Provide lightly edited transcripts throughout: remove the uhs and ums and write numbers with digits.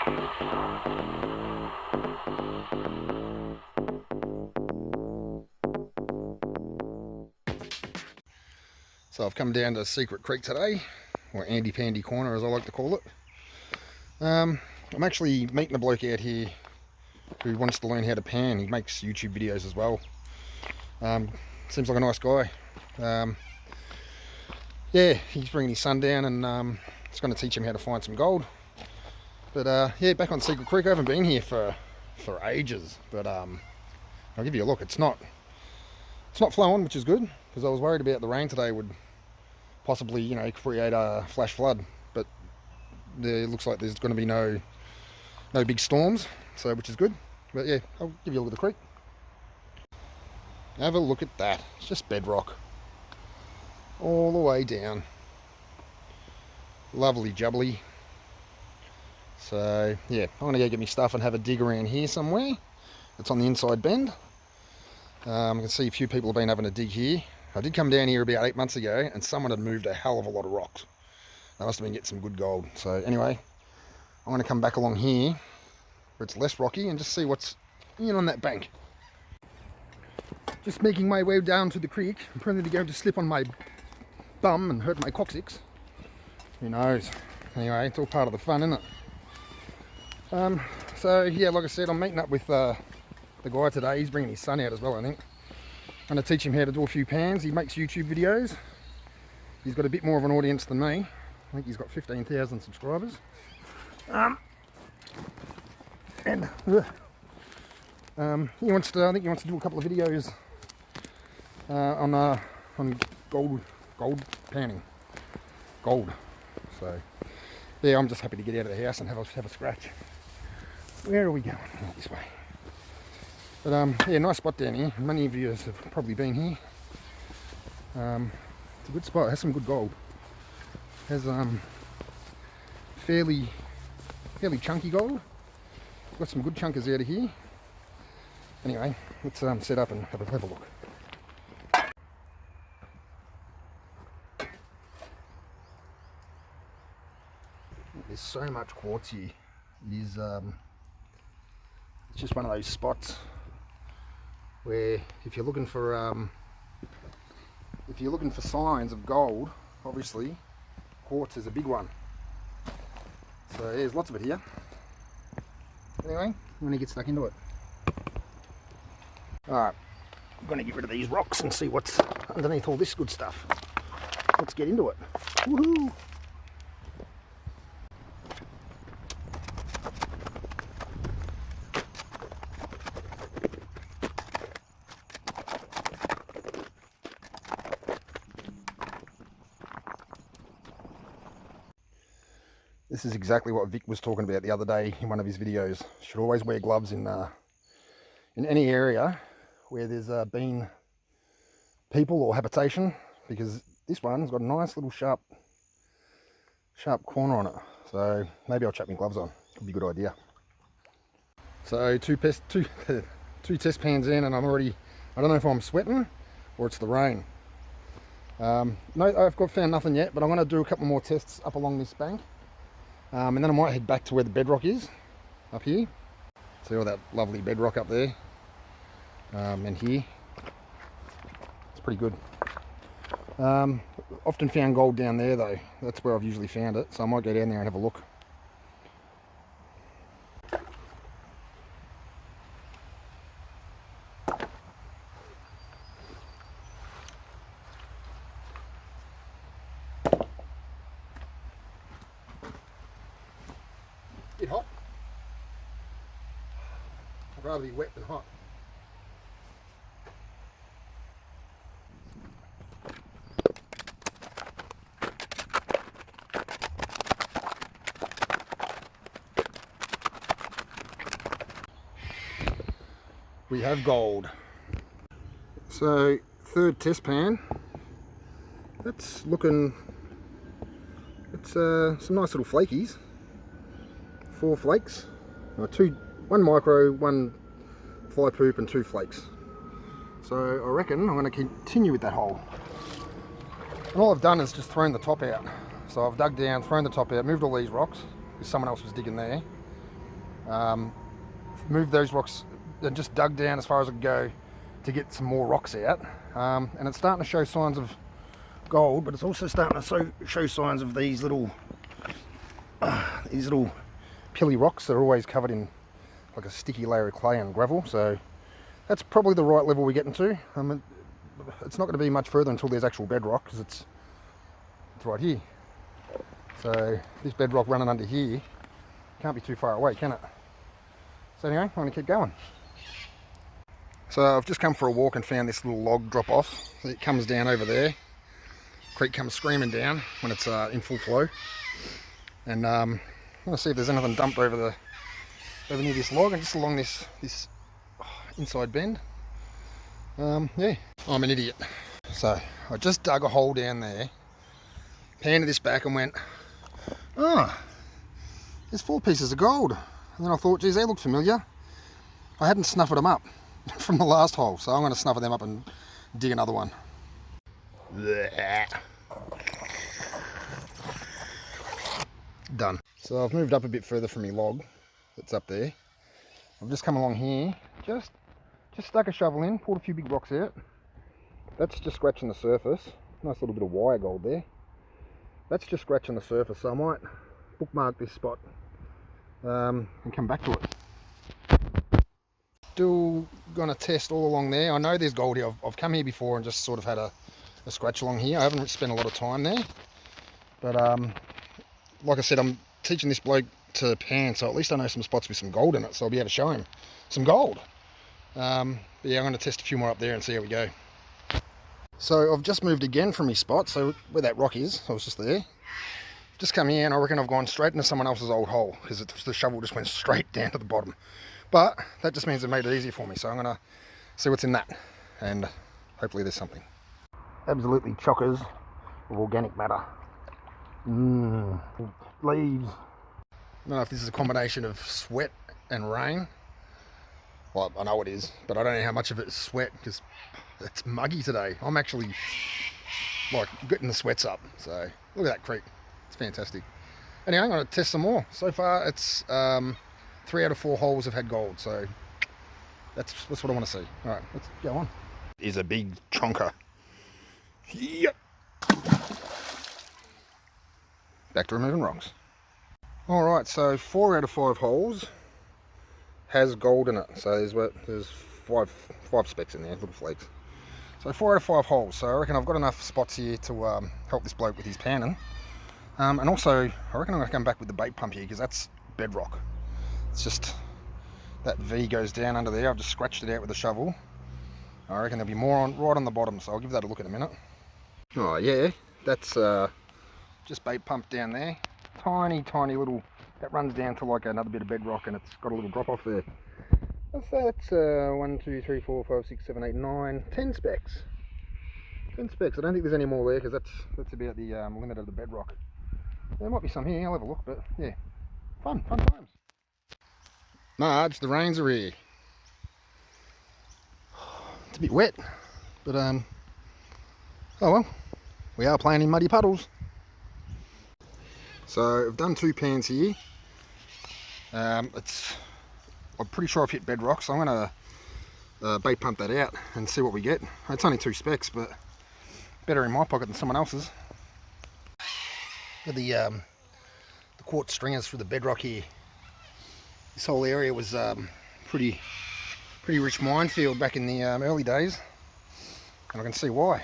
So I've come down to Secret Creek today, or Andy Pandy Corner as I like to call it. I'm actually meeting a bloke out here who wants to learn how to pan. He makes YouTube videos as well. Seems like a nice guy. Yeah, he's bringing his son down and he's going to teach him how to find some gold. But yeah, back on Secret Creek. I haven't been here for ages, but I'll give you a look. It's not flowing, which is good, because I was worried about the rain today would possibly, you know, create a flash flood. But it looks like there's going to be no big storms, so which is good. But yeah, I'll give you a look at the creek. Have a look at that. It's just bedrock all the way down. Lovely jubbly. So yeah, I'm going to go get my stuff and have a dig around here somewhere. It's on the inside bend. I can see a few people have been having a dig here. I did come down here about 8 months ago and someone had moved a hell of a lot of rocks. They must have been getting some good gold. So anyway, I'm going to come back along here where it's less rocky and just see what's in on that bank. Just making my way down to the creek. I'm probably going to slip on my bum and hurt my coccyx. Who knows? Anyway, it's all part of the fun, isn't it? So yeah, like I said, I'm meeting up with the guy today. He's bringing his son out as well, I think. I'm going to teach him how to do a few pans. He makes YouTube videos. He's got a bit more of an audience than me. I think he's got 15,000 subscribers. I think he wants to do a couple of videos on gold panning. Gold. So yeah, I'm just happy to get out of the house and have a scratch. Where are we going? Oh, this way. But yeah, nice spot down here. Many of you have probably been here. It's a good spot. It has some good gold. It has fairly chunky gold. Got some good chunkers out of here. Anyway, let's set up and have a look. There's so much quartz here. It is it's just one of those spots where if you're looking for signs of gold, obviously quartz is a big one. So yeah, there's lots of it here. Anyway, I'm going to get stuck into it. Alright, I'm going to get rid of these rocks and see what's underneath all this good stuff. Let's get into it. Woohoo! This is exactly what Vic was talking about the other day in one of his videos. Should always wear gloves in any area where there's been people or habitation, because this one's got a nice little sharp corner on it. So maybe I'll chuck my gloves on. Could be a good idea. So two test pans in, and I don't know if I'm sweating or it's the rain. No, I've found nothing yet, but I'm going to do a couple more tests up along this bank. And then I might head back to where the bedrock is, up here. See all that lovely bedrock up there, and here. It's pretty good. Often found gold down there though. That's where I've usually found it, so I might go down there and have a look. Bit hot. I'd rather be wet than hot. We have gold. So third test pan. That's looking. It's some nice little flakies. 4 flakes, one micro, 1 fly poop and 2 flakes. So I reckon I'm going to continue with that hole. And all I've done is just thrown the top out. So I've dug down, thrown the top out, moved all these rocks, because someone else was digging there. Moved those rocks and just dug down as far as I could go to get some more rocks out. And it's starting to show signs of gold, but it's also starting to show signs of these little pilly rocks that are always covered in like a sticky layer of clay and gravel. So that's probably the right level we're getting to. It's not going to be much further until there's actual bedrock, because it's right here. So this bedrock running under here can't be too far away, can it? So anyway, I'm going to keep going. So I've just come for a walk and found this little log drop off. It comes down over there. Creek comes screaming down when it's in full flow. And I'm going to see if there's anything dumped over near this log and just along this inside bend. Yeah, I'm an idiot. So I just dug a hole down there, panned this back and went, oh, there's 4 pieces of gold. And then I thought, geez, they look familiar. I hadn't snuffed them up from the last hole, so I'm going to snuff them up and dig another one. Done. So I've moved up a bit further from my log that's up there. I've just come along here, just stuck a shovel in, pulled a few big rocks out. That's just scratching the surface. Nice little bit of wire gold there. That's just scratching the surface, so I might bookmark this spot and come back to it. Still gonna test all along there. I know there's gold here. I've come here before and just sort of had a scratch along here. I haven't spent a lot of time there, but like I said, I'm teaching this bloke to pan, so at least I know some spots with some gold in it, so I'll be able to show him some gold. But yeah, I'm going to test a few more up there and see how we go. So I've just moved again from my spot, so where that rock is, I was just there. Just come here and I reckon I've gone straight into someone else's old hole, because the shovel just went straight down to the bottom. But that just means it made it easier for me, so I'm going to see what's in that, and hopefully there's something. Absolutely chockers of organic matter. Leaves. I don't know if this is a combination of sweat and rain. Well, I know it is, but I don't know how much of it is sweat, because it's muggy today. I'm actually like getting the sweats up. So look at that creek. It's fantastic. Anyway, I'm going to test some more. So far it's 3 out of 4 holes have had gold, so that's what I want to see. All right, let's go on. It is a big chonker. Yep. Back to removing rocks. All right, so 4 out of 5 holes has gold in it. So there's five specks in there, little flakes. So 4 out of 5 holes. So I reckon I've got enough spots here to help this bloke with his panning. And also, I reckon I'm going to come back with the bait pump here, because that's bedrock. It's just that V goes down under there. I've just scratched it out with a shovel. I reckon there'll be more right on the bottom, so I'll give that a look in a minute. Oh yeah, that's just bait pump down there. Tiny little, that runs down to like another bit of bedrock, and it's got a little drop off there. That's 1, 2, 3, 4, 5, 6, 7, 8, 9, 10 specks. 10 specks. I don't think there's any more there, because that's about the limit of the bedrock. There might be some here. I'll have a look, but yeah, fun times. Marge, the rains are here. It's a bit wet, but oh well, we are playing in muddy puddles. So I've done 2 pans here. I'm pretty sure I've hit bedrock, so I'm going to bait pump that out and see what we get. It's only 2 specks, but better in my pocket than someone else's. The quartz stringers through the bedrock here. This whole area was pretty rich minefield back in the early days, and I can see why.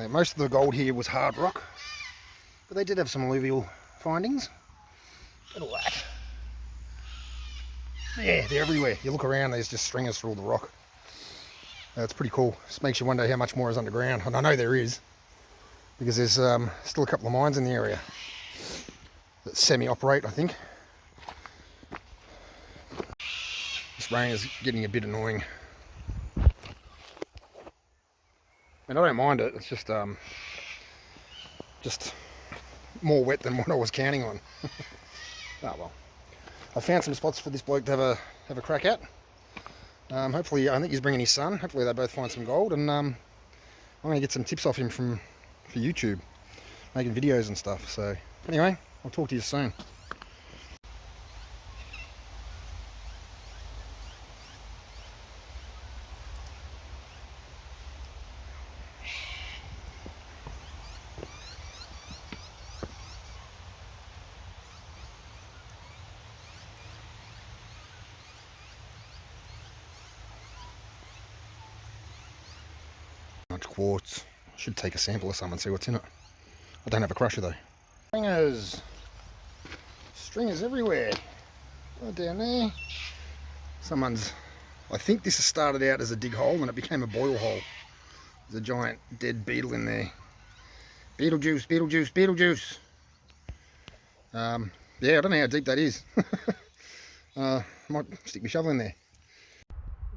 Most of the gold here was hard rock, but they did have some alluvial findings. Look at that. Yeah, they're everywhere. You look around, there's just stringers through all the rock. It's pretty cool. Just makes you wonder how much more is underground, and I know there is, because there's still a couple of mines in the area that semi-operate, I think. This rain is getting a bit annoying. And I don't mind it, it's just more wet than what I was counting on. Oh well. I found some spots for this bloke to have a crack at. Hopefully, I think he's bringing his son. Hopefully they both find some gold, and I'm going to get some tips off him for YouTube, making videos and stuff. So anyway, I'll talk to you soon. large quartz. I should take a sample of some and see what's in it. I don't have a crusher though. Stringers. Stringers everywhere. Oh, down there. Someone's... I think this has started out as a dig hole and it became a boil hole. There's a giant dead beetle in there. Beetlejuice, Beetlejuice, Beetlejuice. Yeah, I don't know how deep that is. Might stick my shovel in there.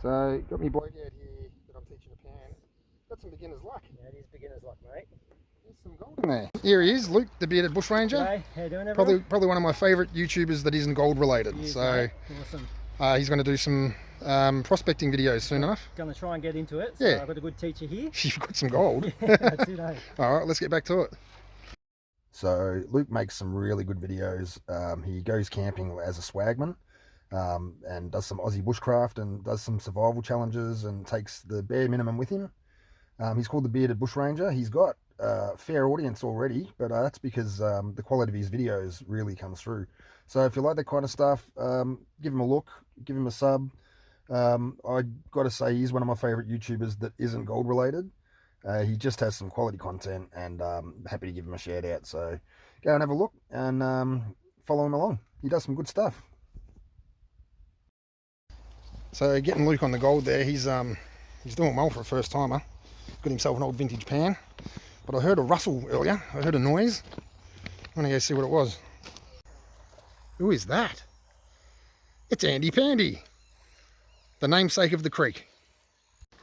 So, got me bloke out here that I'm teaching a pan. Got some beginner's luck. Yeah, it is beginner's luck, mate. There's some gold in there. Here he is, Luke, the bearded bushranger. Hey, how you doing, everyone? Probably one of my favourite YouTubers that isn't gold related. Yes, so, mate. Awesome. He's going to do some prospecting videos soon enough. Going to try and get into it. So Yeah. I've got a good teacher here. You've got some gold. Yeah, that's it, eh? All right, let's get back to it. So Luke makes some really good videos. He goes camping as a swagman and does some Aussie bushcraft and does some survival challenges and takes the bare minimum with him. He's called the Bearded Bushranger. He's got a fair audience already, but that's because the quality of his videos really comes through. So if you like that kind of stuff, give him a look, give him a sub. I got to say he's one of my favourite YouTubers that isn't gold related. He just has some quality content and happy to give him a shout out. So go and have a look and follow him along. He does some good stuff. So getting Luke on the gold there, he's doing well for a first timer. Got himself an old vintage pan. But I heard a rustle earlier. I heard a noise. I'm gonna go see what it was. Who is that? It's Andy Pandy, the namesake of the creek.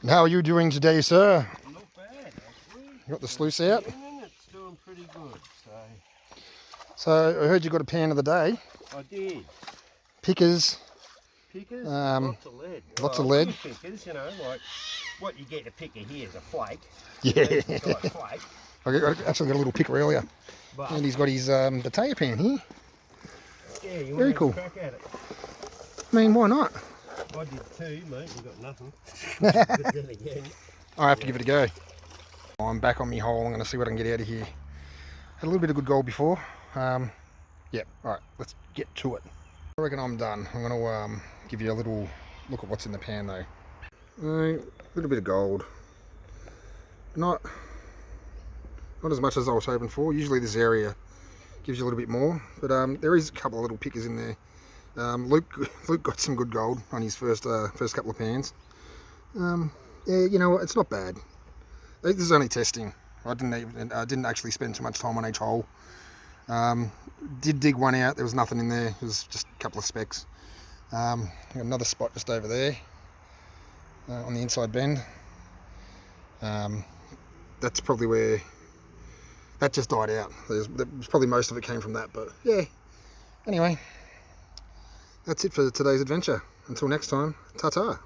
And how are you doing today, sir? Not bad, actually. You got the sluice out? Yeah, it's doing pretty good. So I heard you got a pan of the day. I did. Pickers. Pickers, Lots of lead. of lead. Good pickers, you know, like what you get a picker here is a flake. Yeah. It's like flake. I actually got a little picker earlier. But, And he's got his potato pan here. yeah, you Very want to cool. have a crack at it. I mean, why not? I did too, mate. You got nothing. But then again, I have to give it a go. I'm back on me hole. I'm going to see what I can get out of here. Had a little bit of good gold before. Yeah, alright, let's get to it. I reckon I'm done. I'm going to give you a little look at what's in the pan though. A little bit of gold. Not as much as I was hoping for. Usually this area gives you a little bit more, but there is a couple of little pickers in there. Luke got some good gold on his first couple of pans. Yeah, you know what, it's not bad. This is only testing. I didn't actually spend too much time on each hole. Did dig one out. There was nothing in there. It was just a couple of specks. Got another spot just over there on the inside bend. That's probably where that just died out. There's probably most of it came from that, but yeah. Anyway, that's it for today's adventure. Until next time, ta-ta.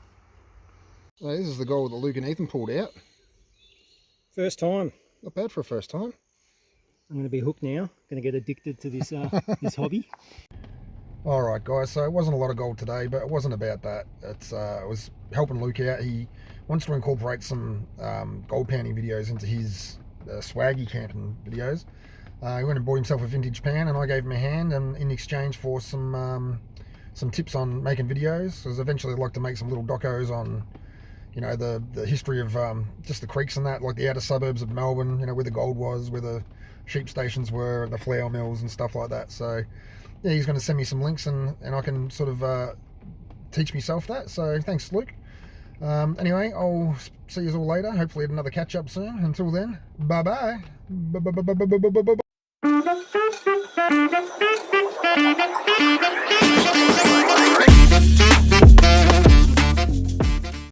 So this is the gold that Luke and Ethan pulled out. First time. Not bad for a first time. I'm going to be hooked now. Going to get addicted to this this hobby. Alright guys, so it wasn't a lot of gold today, but it wasn't about that. It was helping Luke out. He wants to incorporate some gold panning videos into his swaggy camping videos. He went and bought himself a vintage pan and I gave him a hand, and in exchange for some tips on making videos, because eventually I'd like to make some little docos on, you know, the history of just the creeks and that, like the outer suburbs of Melbourne, you know, where the gold was, where the sheep stations were, the flour mills and stuff like that. So yeah, he's going to send me some links and I can sort of teach myself that. So thanks, Luke. Anyway, I'll see you all later. Hopefully at another catch up soon. Until then, bye bye. Bye bye bye bye bye bye bye bye.